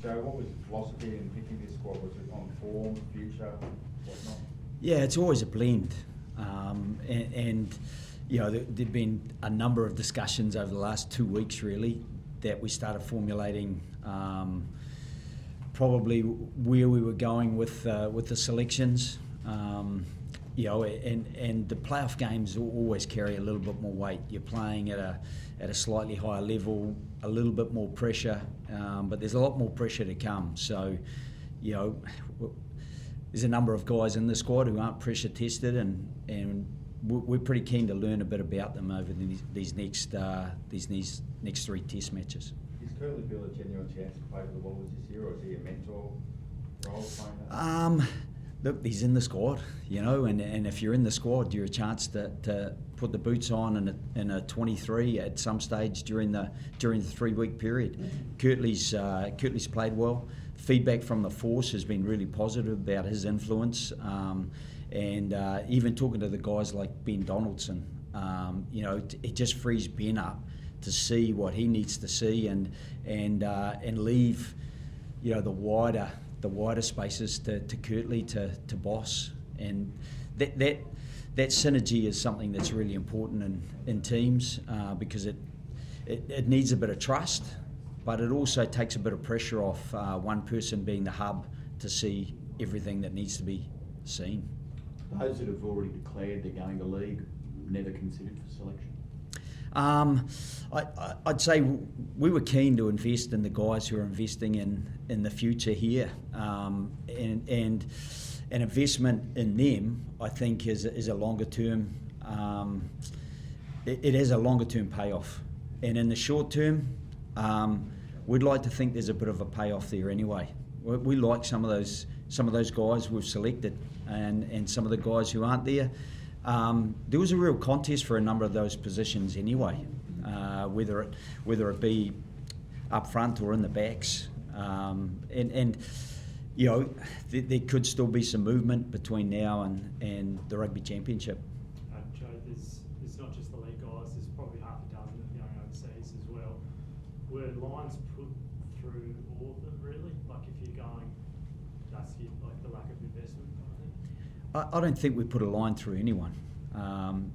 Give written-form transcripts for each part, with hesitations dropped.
Joe, what was the philosophy in picking this squad? Was it on form, future, whatnot? Yeah, it's always a blend. And you know, there've been a number of discussions over the last 2 weeks, really, that we started formulating probably where we were going with the selections. You know, and the playoff games always carry a little bit more weight. You're playing at a slightly higher level, a little bit more pressure, but there's a lot more pressure to come. So, you know, there's a number of guys in the squad who aren't pressure tested, and we're pretty keen to learn a bit about them over these next 3 test matches. Is Kurtley Beale a genuine chance to play for the Wallabies this year, or is he a mentor role playing that? Look, he's in the squad, you know, and if you're in the squad, you're a chance to put the boots on in a 23 at some stage during the 3-week period. Kurtley's played well. Feedback from the force has been really positive about his influence, and even talking to the guys like Ben Donaldson, you know, it just frees Ben up to see what he needs to see and leave, you know, the wider spaces to Kurtley to boss, and that synergy is something that's really important in teams, because it needs a bit of trust, but it also takes a bit of pressure off one person being the hub to see everything that needs to be seen. Those that have already declared they're going to league, never considered for selection? I'd say we were keen to invest in the guys who are investing in the future here, and an investment in them, I think, is a longer term. It has a longer term payoff, and in the short term, we'd like to think there's a bit of a payoff there anyway. We like some of those guys we've selected, and some of the guys who aren't there. There was a real contest for a number of those positions anyway, whether it be up front or in the backs, and you know, there could still be some movement between now and the Rugby Championship. Joe, there's not just the league guys, there's probably half a dozen going overseas as well. Were lines put through all of them, really? Like, if you're going, that's like the lack of investment, I think? I don't think we put a line through anyone.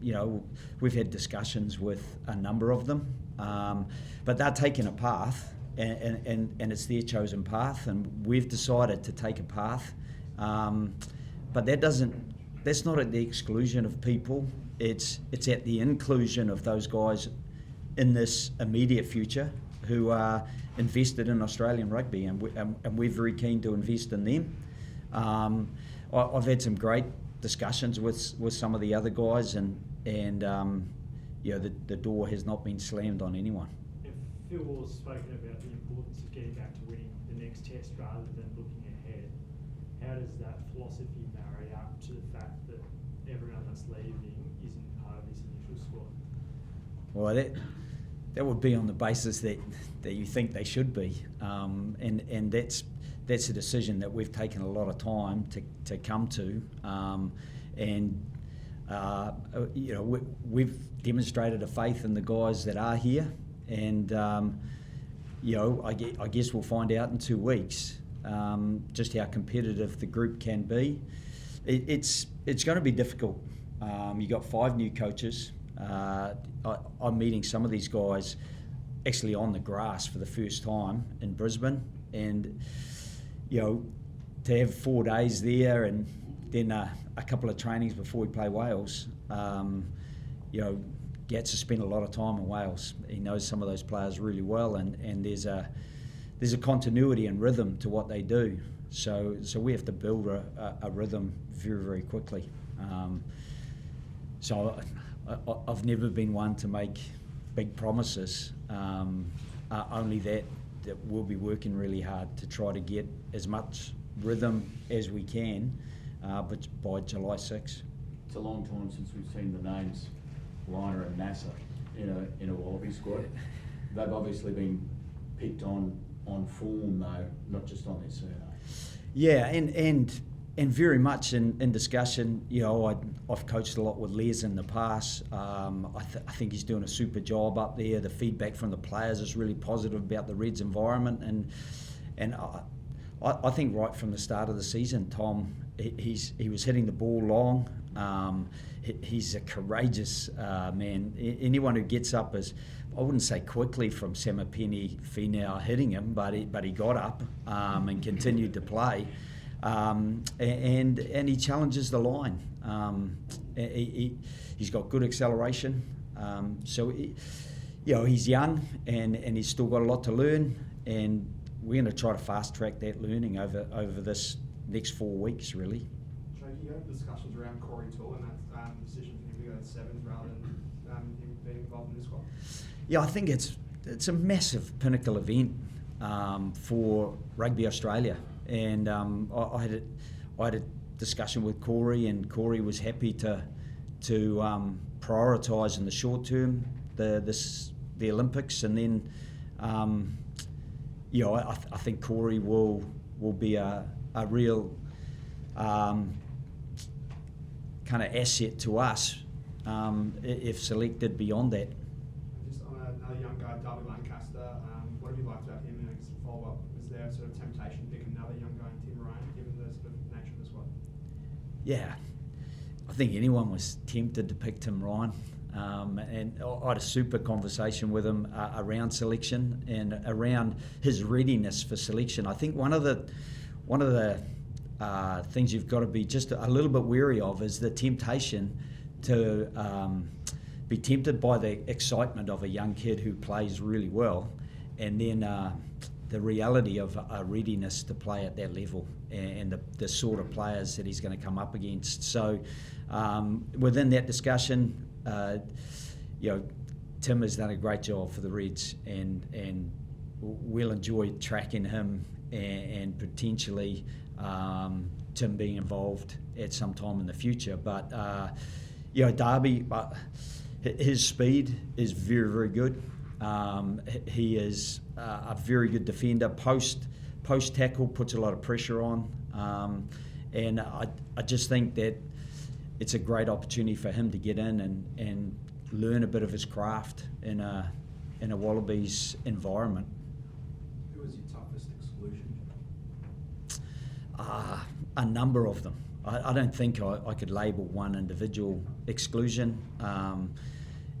You know, we've had discussions with a number of them, but they're taking a path, and it's their chosen path, and we've decided to take a path. But that's not at the exclusion of people. It's at the inclusion of those guys in this immediate future who are invested in Australian rugby, and we're very keen to invest in them. I've had some great discussions with some of the other guys, and you know, the door has not been slammed on anyone. If Phil Waugh's spoken about the importance of getting back to winning the next test rather than looking ahead, how does that philosophy marry up to the fact that everyone that's leaving isn't part of this initial squad? Well, that would be on the basis that you think they should be, and that's a decision that we've taken a lot of time to come to, and you know, we've demonstrated a faith in the guys that are here, and you know, I guess we'll find out in 2 weeks just how competitive the group can be. It's going to be difficult. You got 5 new coaches. I'm meeting some of these guys actually on the grass for the first time in Brisbane, and you know, to have 4 days there and then a couple of trainings before we play Wales, you know, gets to spend a lot of time in Wales. He knows some of those players really well, and there's a continuity and rhythm to what they do. So we have to build a rhythm very, very quickly. So I've never been one to make big promises, only that we'll be working really hard to try to get as much rhythm as we can, but by July 6. It's a long time since we've seen the names Liner and Nasser in a Wallaby squad. They've obviously been picked on form though, not just on their surname. Yeah, and very much in discussion. You know, I've coached a lot with Les in the past. I think he's doing a super job up there. The feedback from the players is really positive about the Reds environment, And I think right from the start of the season, Tom, he was hitting the ball long. He's a courageous man. Anyone who gets up I wouldn't say quickly from Samapeni Finau hitting him, but he got up and continued to play. And he challenges the line. He's got good acceleration. So he's young and he's still got a lot to learn. And we're going to try to fast track that learning over this next 4 weeks, really. Joe, you had discussions around Corey Toole and that decision for him to go to sevens rather than him being involved in this squad? Yeah, I think it's a massive pinnacle event for Rugby Australia, and I had a discussion with Corey, and Corey was happy to prioritise in the short term the Olympics, and then I think Corey will be a real kind of asset to us if selected beyond that. Just on another young guy, Darby Lancaster, what have you liked about him? And I guess the follow-up, was there a sort of temptation to pick another young guy in Tim Ryan, given the sort of nature of the squad? Yeah, I think anyone was tempted to pick Tim Ryan. And I had a super conversation with him around selection and around his readiness for selection. I think one of the things you've got to be just a little bit wary of is the temptation to be tempted by the excitement of a young kid who plays really well, and then the reality of a readiness to play at that level and the sort of players that he's going to come up against. So within that discussion, Tim has done a great job for the Reds, and we'll enjoy tracking him and potentially Tim being involved at some time in the future. But Darby, his speed is very, very good. He is a very good defender. Post tackle puts a lot of pressure on, and I just think that it's a great opportunity for him to get in and learn a bit of his craft in a Wallabies environment. Who was your toughest exclusion? A number of them. I don't think I could label one individual exclusion.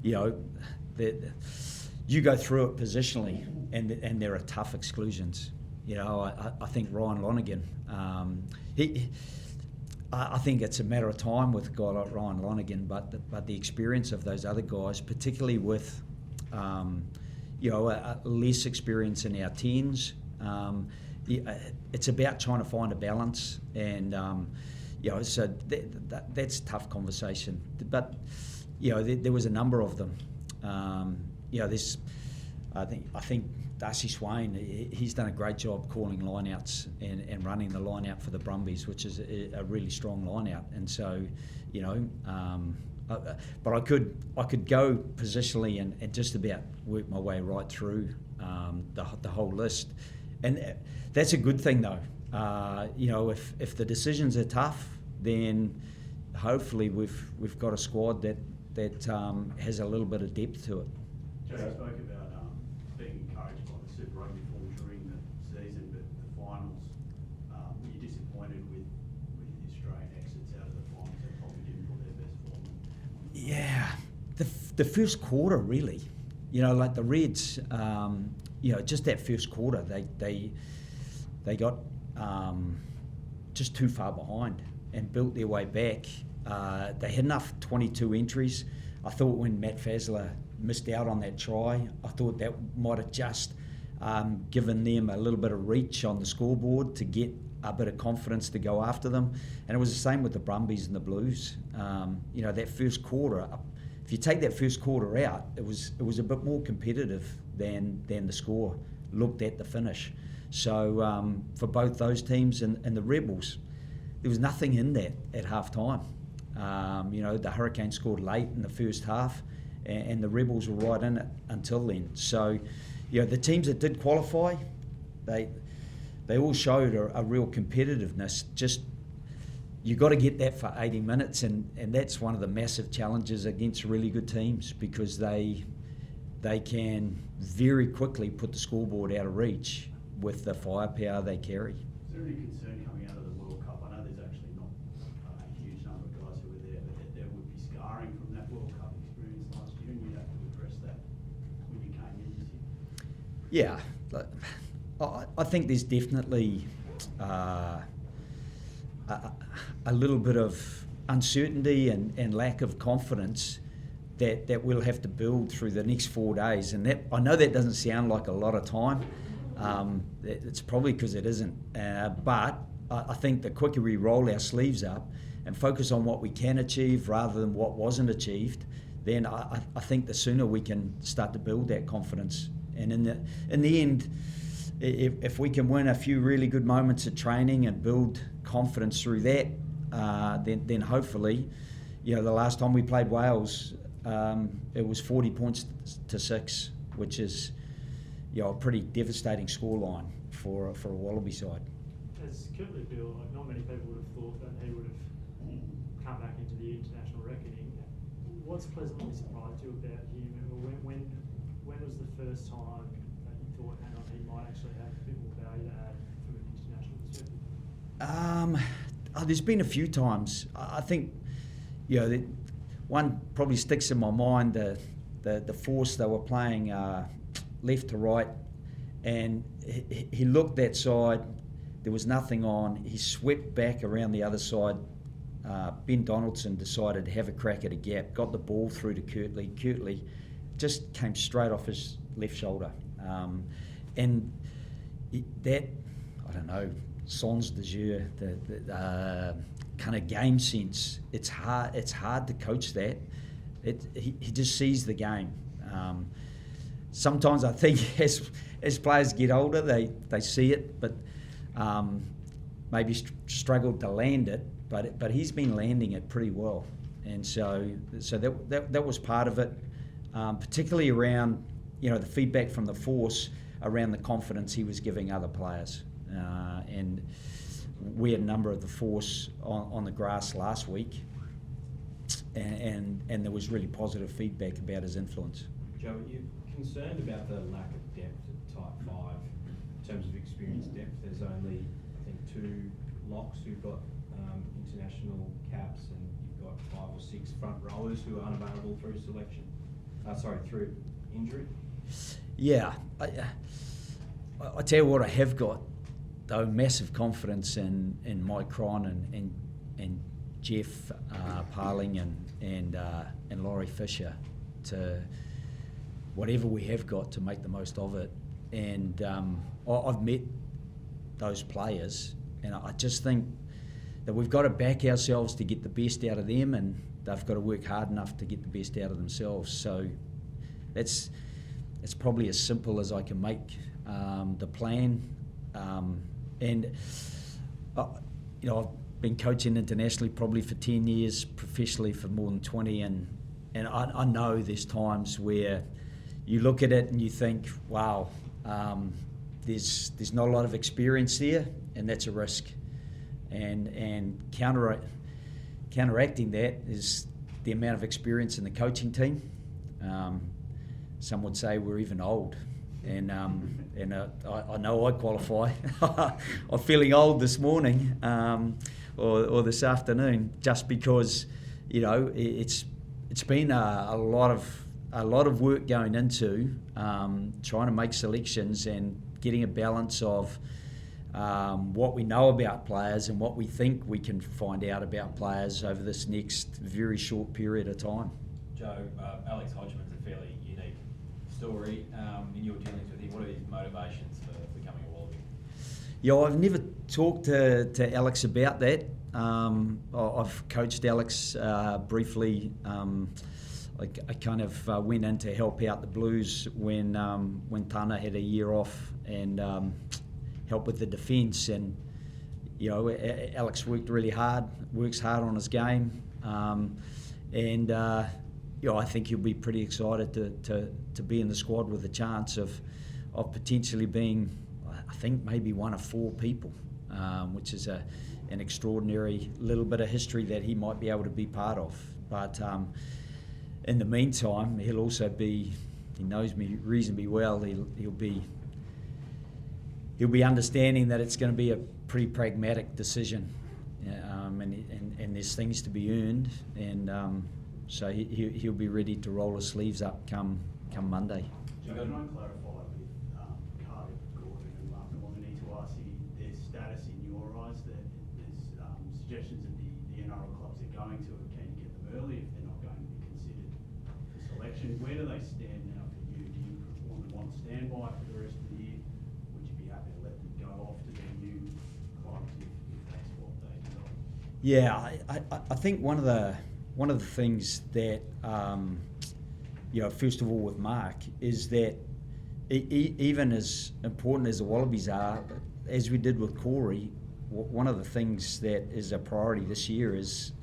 You go through it positionally, and there are tough exclusions. I think Ryan Lonergan. I think it's a matter of time with a guy like Ryan Lonergan, but the experience of those other guys, particularly with less experience in our teens, it's about trying to find a balance, and so that's a tough conversation. But there was a number of them. I think Darcy Swain, he's done a great job calling lineouts and running the lineout for the Brumbies, which is a really strong lineout. And so, but I could go positionally and just about work my way right through the whole list, and that's a good thing though. If the decisions are tough, then hopefully we've got a squad that has a little bit of depth to it. Joe spoke about being encouraged by the Super Rugby form during the season, but the finals, were you disappointed with the Australian exits out of the finals that probably didn't put their best form on? Yeah, the first quarter really, like the Reds, just that first quarter, they got just too far behind and built their way back. They had enough 22 entries. I thought when Matt Fazler missed out on that try, I thought that might have just given them a little bit of reach on the scoreboard to get a bit of confidence to go after them. And it was the same with the Brumbies and the Blues. That first quarter, if you take that first quarter out, it was a bit more competitive than the score looked at the finish. So for both those teams and the Rebels, there was nothing in that at half time. The Hurricanes scored late in the first half, and the Rebels were right in it until then. So, the teams that did qualify, they all showed a real competitiveness. Just you got to get that for 80 minutes, and that's one of the massive challenges against really good teams, because they can very quickly put the scoreboard out of reach with the firepower they carry. Is there any concern coming out of the World Cup? I know there's actually not a huge number of guys who were there, but there would be scarring from that World Cup experience last year, and you'd have to address that when you came in this year. Yeah, I think there's definitely a little bit of uncertainty and lack of confidence that we'll have to build through the next 4 days. And that, I know that doesn't sound like a lot of time. It's probably because it isn't. But I think the quicker we roll our sleeves up and focus on what we can achieve rather than what wasn't achieved, then I think the sooner we can start to build that confidence. And in the end, if we can win a few really good moments of training and build confidence through that, then hopefully, the last time we played Wales, it was 40 points to 6, which is a pretty devastating scoreline for a Wallaby side. As Kurtley Beale, not many people would have thought that he would have come back into the international reckoning. What's pleasantly surprised you about him? When was the first time that you thought, hang on, he might actually have a bit more value to add from an international perspective? There's been a few times. I think, one probably sticks in my mind, the force they were playing left to right, and he looked that side, there was nothing on, he swept back around the other side. Ben Donaldson decided to have a crack at a gap, got the ball through to Kurtley. Kurtley just came straight off his left shoulder. And that, I don't know, sens de jeu, the kind of game sense, it's hard to coach that. He just sees the game. Sometimes I think as players get older, they see it, but maybe struggled to land it. But he's been landing it pretty well, and so that was part of it, particularly around the feedback from the force around the confidence he was giving other players, and we had a number of the force on the grass last week, and there was really positive feedback about his influence. Joe, are you concerned about the lack of depth at type 5 in terms of experience depth? There's only, I think, 2 locks who've got international caps, and you've got 5 or 6 front rowers who are unavailable through selection. Through injury. Yeah, I tell you what, I have got though massive confidence in Mike Cron and Jeff Parling and Laurie Fisher to whatever we have got to make the most of it. And I've met those players, and I just think that we've got to back ourselves to get the best out of them, and they've got to work hard enough to get the best out of themselves. So it's probably as simple as I can make the plan. And I've been coaching internationally probably for 10 years, professionally for more than 20, and I know there's times where you look at it and you think, wow, there's not a lot of experience there, and that's a risk. And counteracting that is the amount of experience in the coaching team. Some would say we're even old, and I know I qualify. I'm feeling old this morning or this afternoon, just because it's been a lot of work going into trying to make selections and getting a balance of what we know about players and what we think we can find out about players over this next very short period of time. Joe, Alex Hodgman's a fairly unique story in your dealings with him. What are his motivations for becoming a Wallaby? Yeah, I've never talked to Alex about that. I've coached Alex briefly. I kind of went in to help out the Blues when Tana had a year off and help with the defence. And Alex works hard on his game, and I think he'll be pretty excited to be in the squad with a chance of potentially being, I think, maybe one of 4 people, which is an extraordinary little bit of history that he might be able to be part of. But in the meantime, he'll also be, he knows me reasonably well, he'll be he'll be understanding that it's going to be a pretty pragmatic decision, and there's things to be earned, and so he'll be ready to roll his sleeves up come Monday. Joe, can I clarify with Carter, Gordon and Mark Melanie to ask their status in your eyes? That there's suggestions that the NRL clubs they're going to are keen to get them early if they're not going to be considered for selection. Where do they stand now for you? Do you want to stand by for the rest of the year? Would you be happy to let them go off to their new clubs if that's what they desire? Yeah, I think one of the things that first of all with Mark is that even as important as the Wallabies are, as we did with Corey, one of the things that is a priority this year is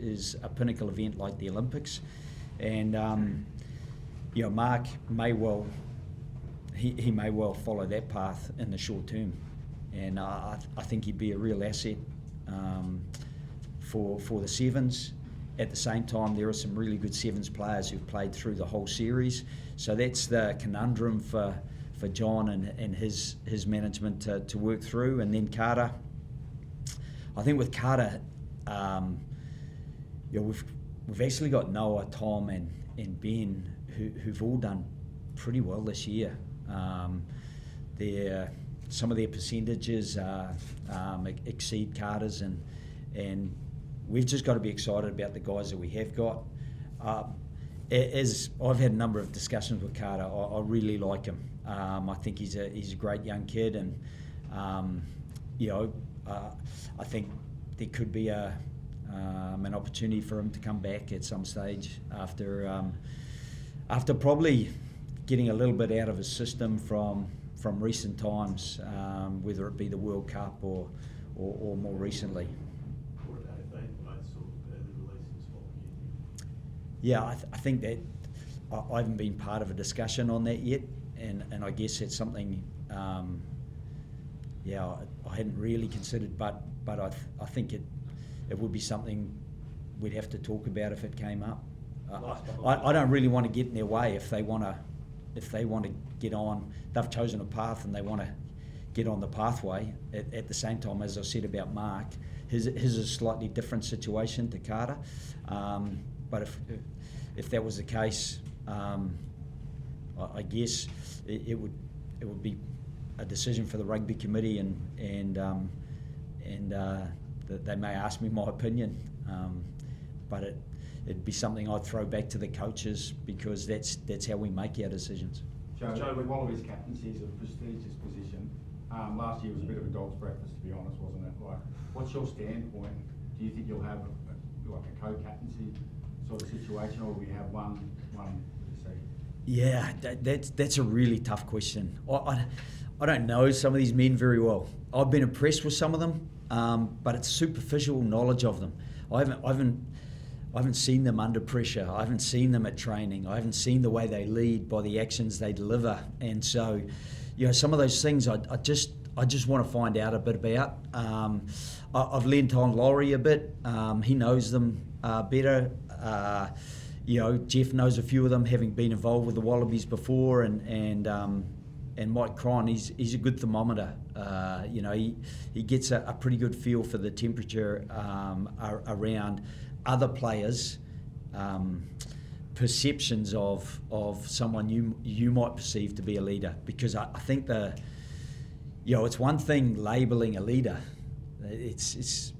a pinnacle event like the Olympics, and Mark may well he may well follow that path in the short term, and I think he'd be a real asset for the Sevens. At the same time, there are some really good Sevens players who've played through the whole series, so that's the conundrum for John and his management to work through. And then Carter, I think with Carter, we've actually got Noah, Tom, and Ben who've all done pretty well this year. Some of their percentages exceed Carter's, and we've just got to be excited about the guys that we have got. As I've had a number of discussions with Carter, I really like him. I think he's a great young kid, and I think there could be an opportunity for him to come back at some stage after probably getting a little bit out of his system from recent times, whether it be the World Cup or more recently. Yeah, I think that I haven't been part of a discussion on that yet, and I guess it's something I hadn't really considered, but I think it would be something we'd have to talk about if it came up. I don't really want to get in their way if they want to get on. They've chosen a path and they want to get on the pathway. At the same time, as I said about Mark, his is a slightly different situation to Carter. But if that was the case, I guess it would be a decision for the rugby committee, and they may ask me my opinion, but it'd be something I'd throw back to the coaches, because that's how we make our decisions. Joe, with Wallabies captaincy is a prestigious position. Last year was a bit of a dog's breakfast, to be honest, wasn't it? Like, what's your standpoint? Do you think you'll have a co-captaincy sort of situation, or will we have one seat? Yeah, that's a really tough question. I don't know some of these men very well. I've been impressed with some of them, but it's superficial knowledge of them. I haven't seen them under pressure. I haven't seen them at training. I haven't seen the way they lead by the actions they deliver. And so, some of those things I just want to find out a bit about. I've leaned on Laurie a bit. He knows them better. Jeff knows a few of them, having been involved with the Wallabies before, and Mike Cron, he's a good thermometer. He gets a pretty good feel for the temperature around other players' perceptions of someone you might perceive to be a leader, because I think it's one thing labelling a leader. It's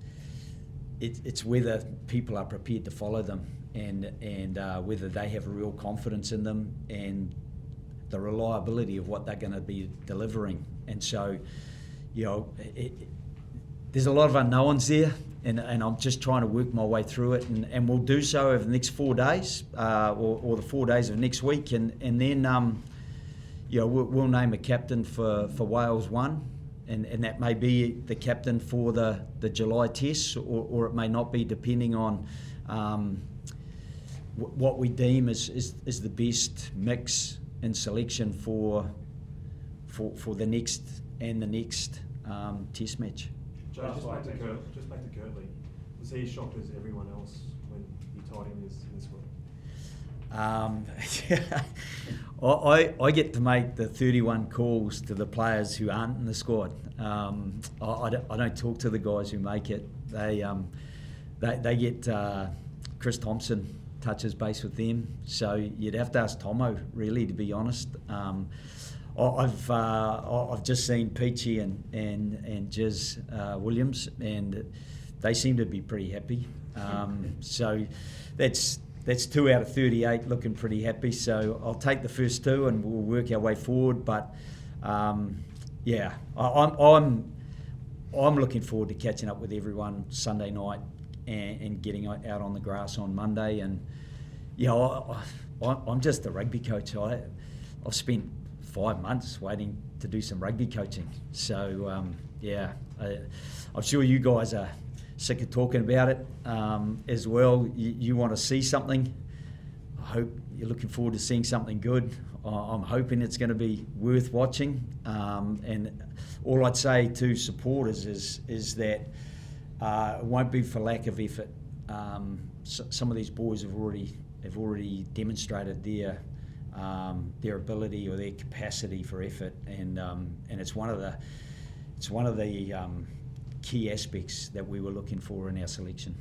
whether people are prepared to follow them, and whether they have a real confidence in them and the reliability of what they're going to be delivering. And so, there's a lot of unknowns there, and I'm just trying to work my way through it, and we'll do so over the next 4 days, or the 4 days of next week, and then we'll name a captain for Wales 1. And that may be the captain for the July tests, or it may not be, depending on what we deem is the best mix and selection for the next test match. Joe, just back to Kurtley. Was he as shocked as everyone else when you told him this? I get to make the 31 calls to the players who aren't in the squad. I don't talk to the guys who make it. They get Chris Thompson touches base with them. So you'd have to ask Tomo, really, to be honest. I've just seen Peachy and Jiz Williams, and they seem to be pretty happy. So that's 2 out of 38 looking pretty happy. So I'll take the first 2 and we'll work our way forward. But yeah, I'm looking forward to catching up with everyone Sunday night and getting out on the grass on Monday. And you know, I'm just a rugby coach. I've spent 5 months waiting to do some rugby coaching. So yeah, I'm sure you guys are sick of talking about it as well. You want to see something. I hope you're looking forward to seeing something good. I'm hoping it's going to be worth watching. And all I'd say to supporters is that it won't be for lack of effort. Some of these boys have already demonstrated their ability or their capacity for effort, and it's one of the key aspects that we were looking for in our selection.